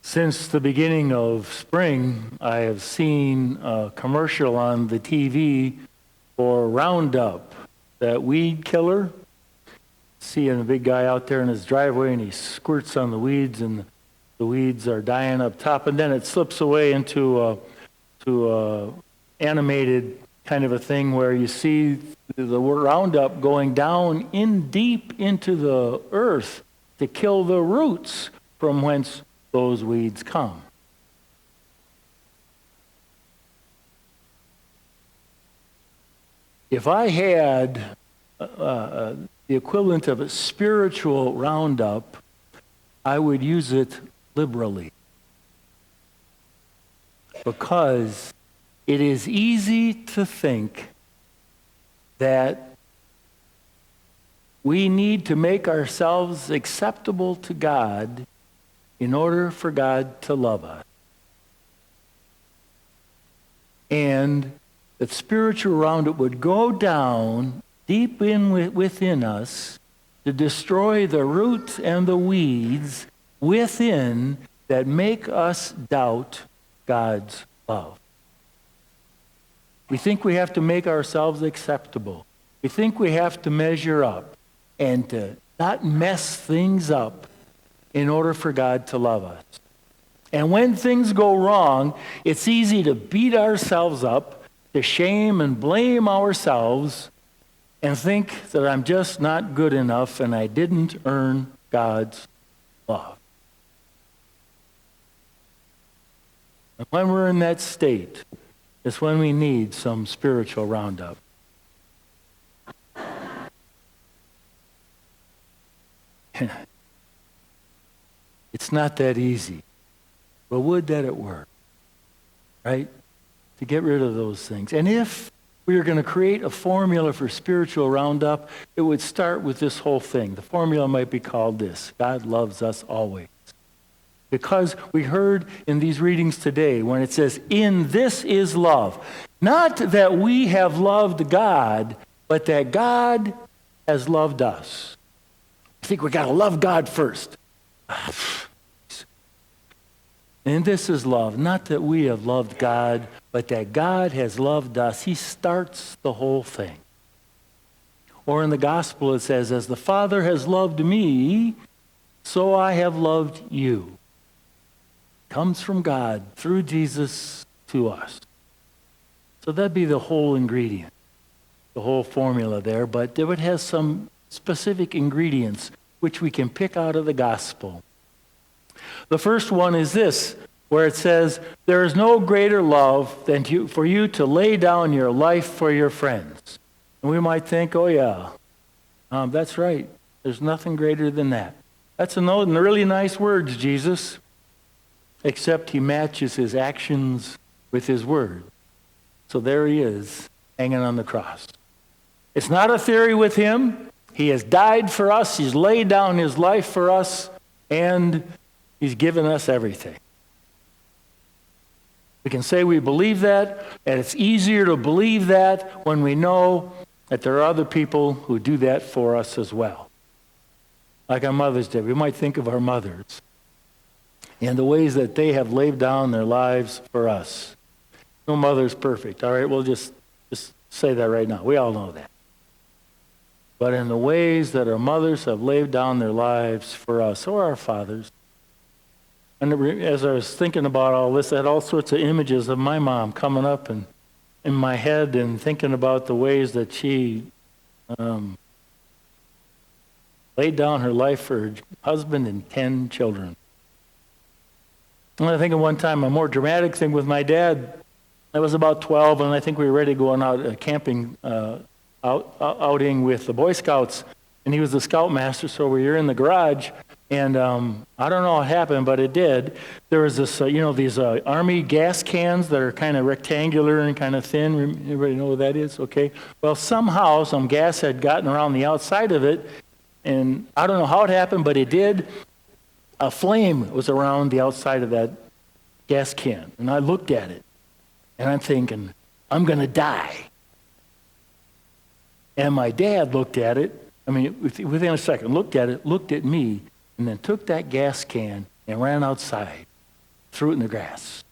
Since the beginning of spring, I have seen a commercial on the TV for Roundup, that weed killer. Seeing a big guy out there in his driveway, and he squirts on the weeds, and the weeds are dying up top, and then it slips away into a animated kind of a thing where you see the Roundup going down in deep into the earth to kill the roots from whence those weeds come. If I had the equivalent of a spiritual Roundup, I would use it liberally. Because it is easy to think that we need to make ourselves acceptable to God in order for God to love us. And that spiritual Roundup would go down deep within us to destroy the roots and the weeds within that make us doubt God's love. We think we have to make ourselves acceptable. We think we have to measure up and to not mess things up in order for God to love us. And when things go wrong, it's easy to beat ourselves up, to shame and blame ourselves, and think that I'm just not good enough and I didn't earn God's love. And when we're in that state, it's when we need some spiritual Roundup. It's not that easy. But would that it were, right? To get rid of those things. And if we were going to create a formula for spiritual Roundup, it would start with this whole thing. The formula might be called this: God loves us always. Because we heard in these readings today when it says, in this is love. Not that we have loved God, but that God has loved us. I think we got to love God first. And this is love, not that we have loved God, but that God has loved us. He starts the whole thing. Or in the gospel it says, as the Father has loved me, so I have loved you. Comes from God through Jesus to us. So that'd be the whole ingredient, the whole formula there, but it has some specific ingredients which we can pick out of the gospel. The first one is this, where it says, there is no greater love than for you to lay down your life for your friends. And we might think, oh yeah, that's right. There's nothing greater than that. That's a really nice words, Jesus, except he matches his actions with his word. So there he is, hanging on the cross. It's not a theory with him. He has died for us. He's laid down his life for us, and he's given us everything. We can say we believe that, and it's easier to believe that when we know that there are other people who do that for us as well. Like our mothers did. We might think of our mothers and the ways that they have laid down their lives for us. No mother's perfect. All right, we'll just say that right now. We all know that. But in the ways that our mothers have laid down their lives for us, or our fathers. And as I was thinking about all this, I had all sorts of images of my mom coming up and in my head, and thinking about the ways that she laid down her life for her husband and 10 children. And I think of one time, a more dramatic thing with my dad. I was about 12, and I think we were ready to go on out camping outing with the Boy Scouts, and he was the scoutmaster, so we were in the garage, and I don't know what happened, but it did. There was this, these Army gas cans that are kind of rectangular and kind of thin. Everybody know what that is? Okay. Well, somehow some gas had gotten around the outside of it, and I don't know how it happened, but it did. A flame was around the outside of that gas can, and I looked at it, and I'm thinking, I'm going to die. And my dad looked at it, within a second, looked at it, looked at me, and then took that gas can and ran outside threw it in the grass.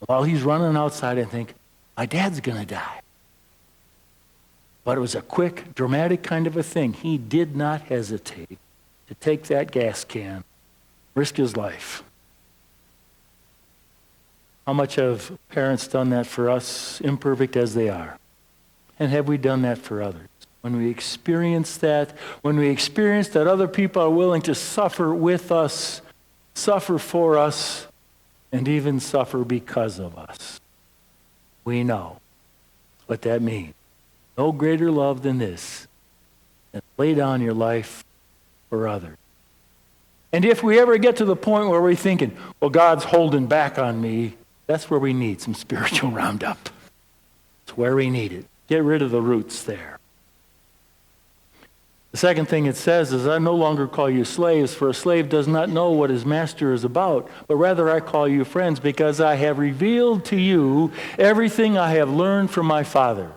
While he's running outside, I think, my dad's going to die. But it was a quick, dramatic kind of a thing. He did not hesitate to take that gas can, risk his life. How much have parents done that for us, imperfect as they are? And have we done that for others? When we experience that other people are willing to suffer with us, suffer for us, and even suffer because of us, we know what that means. No greater love than this, than lay down your life for others. And if we ever get to the point where we're thinking, well, God's holding back on me, that's where we need some spiritual roundup. It's where we need it. Get rid of the roots there. The second thing it says is, I no longer call you slaves, for a slave does not know what his master is about, but rather I call you friends, because I have revealed to you everything I have learned from my Father.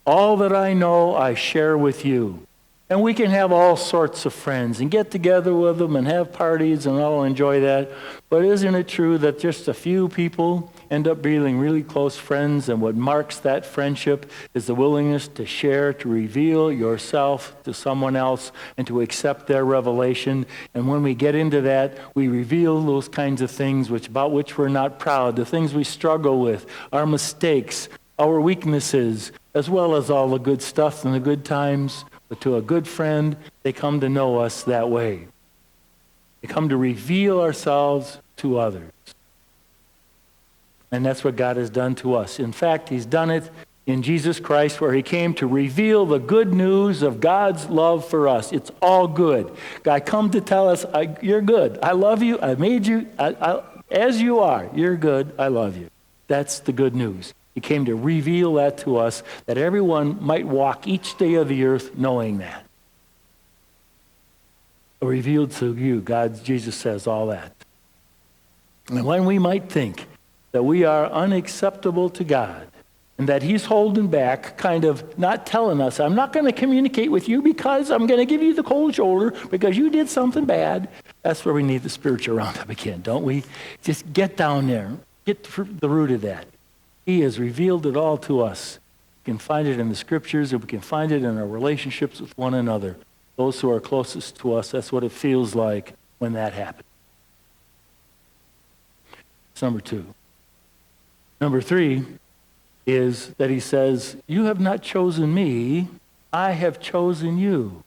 All that I know, I share with you. And we can have all sorts of friends and get together with them and have parties and all enjoy that. But isn't it true that just a few people end up being really close friends, and what marks that friendship is the willingness to share, to reveal yourself to someone else and to accept their revelation. And when we get into that, we reveal those kinds of things about which we're not proud, the things we struggle with, our mistakes, our weaknesses, as well as all the good stuff and the good times. But to a good friend, they come to know us that way. They come to reveal ourselves to others. And that's what God has done to us. In fact, he's done it in Jesus Christ, where he came to reveal the good news of God's love for us. It's all good. God come to tell us, you're good. I love you. I made you as you are. You're good. I love you. That's the good news. He came to reveal that to us, that everyone might walk each day of the earth knowing that. Revealed to you, Jesus says all that. And when we might think that we are unacceptable to God, and that he's holding back, kind of not telling us, I'm not going to communicate with you because I'm going to give you the cold shoulder because you did something bad. That's where we need the spiritual roundup again, don't we? Just get down there. Get to the root of that. He has revealed it all to us. We can find it in the scriptures, and we can find it in our relationships with one another. Those who are closest to us, that's what it feels like when that happens. That's number 2. Number 3 is that he says, you have not chosen me, I have chosen you.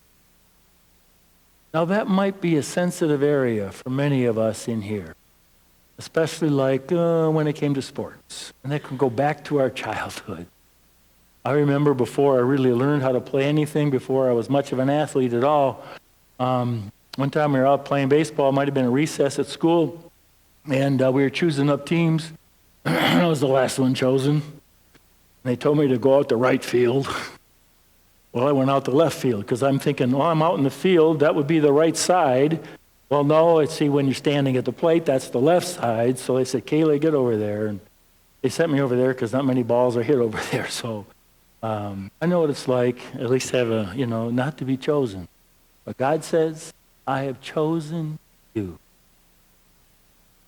Now that might be a sensitive area for many of us in here. Especially like when it came to sports. And that can go back to our childhood. I remember before I really learned how to play anything, before I was much of an athlete at all, one time we were out playing baseball, it might have been a recess at school, and we were choosing up teams. I was the last one chosen. And they told me to go out to right field. Well, I went out to left field because I'm thinking, I'm out in the field, that would be the right side. Well, no, see, when you're standing at the plate, that's the left side. So they said, Kaley, get over there. And they sent me over there because not many balls are hit over there. So I know what it's like, at least have not to be chosen. But God says, I have chosen you.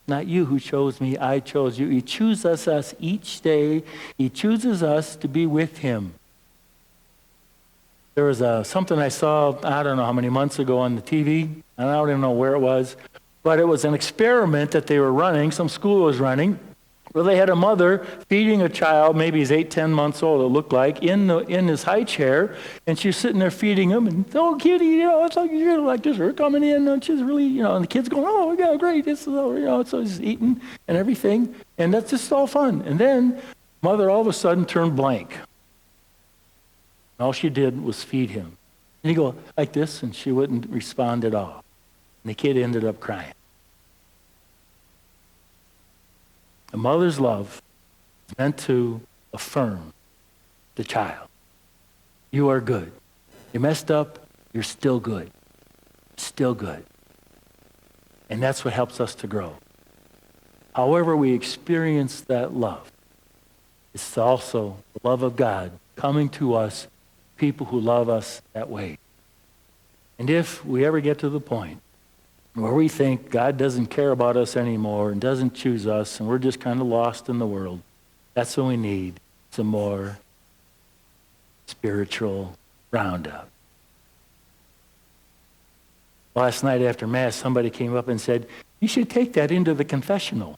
Not you who chose me, I chose you. He chooses us each day. He chooses us to be with him. There was something I saw, I don't know how many months ago on the TV, and I don't even know where it was, but it was an experiment that they were running, some school was running, where they had a mother feeding a child, maybe he's 8, 10 months old, it looked like, in his high chair, and she's sitting there feeding him, and, oh, kitty, it's like, you're like this, her coming in, and she's really, and the kid's going, oh, yeah, great, this is, so he's eating and everything, and that's just all fun. And then mother all of a sudden turned blank. All she did was feed him. And he'd go like this, and she wouldn't respond at all. And the kid ended up crying. A mother's love is meant to affirm the child. You are good. You messed up, you're still good. Still good. And that's what helps us to grow. However we experience that love, it's also the love of God coming to us, people who love us that way. And if we ever get to the point where we think God doesn't care about us anymore and doesn't choose us, and we're just kind of lost in the world. That's what we need, some more spiritual roundup. Last night after Mass, somebody came up and said, you should take that into the confessional.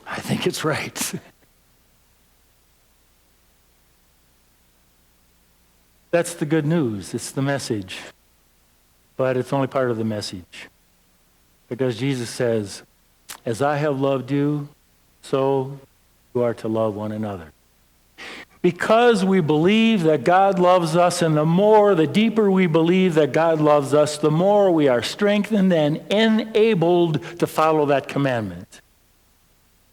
I think it's right. That's the good news. It's the message. But it's only part of the message. Because Jesus says, as I have loved you, so you are to love one another. Because we believe that God loves us, and the deeper we believe that God loves us, the more we are strengthened and enabled to follow that commandment.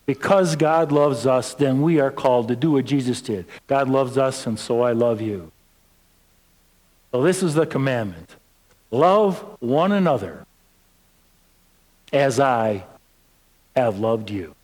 Because God loves us, then we are called to do what Jesus did. God loves us, and so I love you. So this is the commandment. Love one another as I have loved you.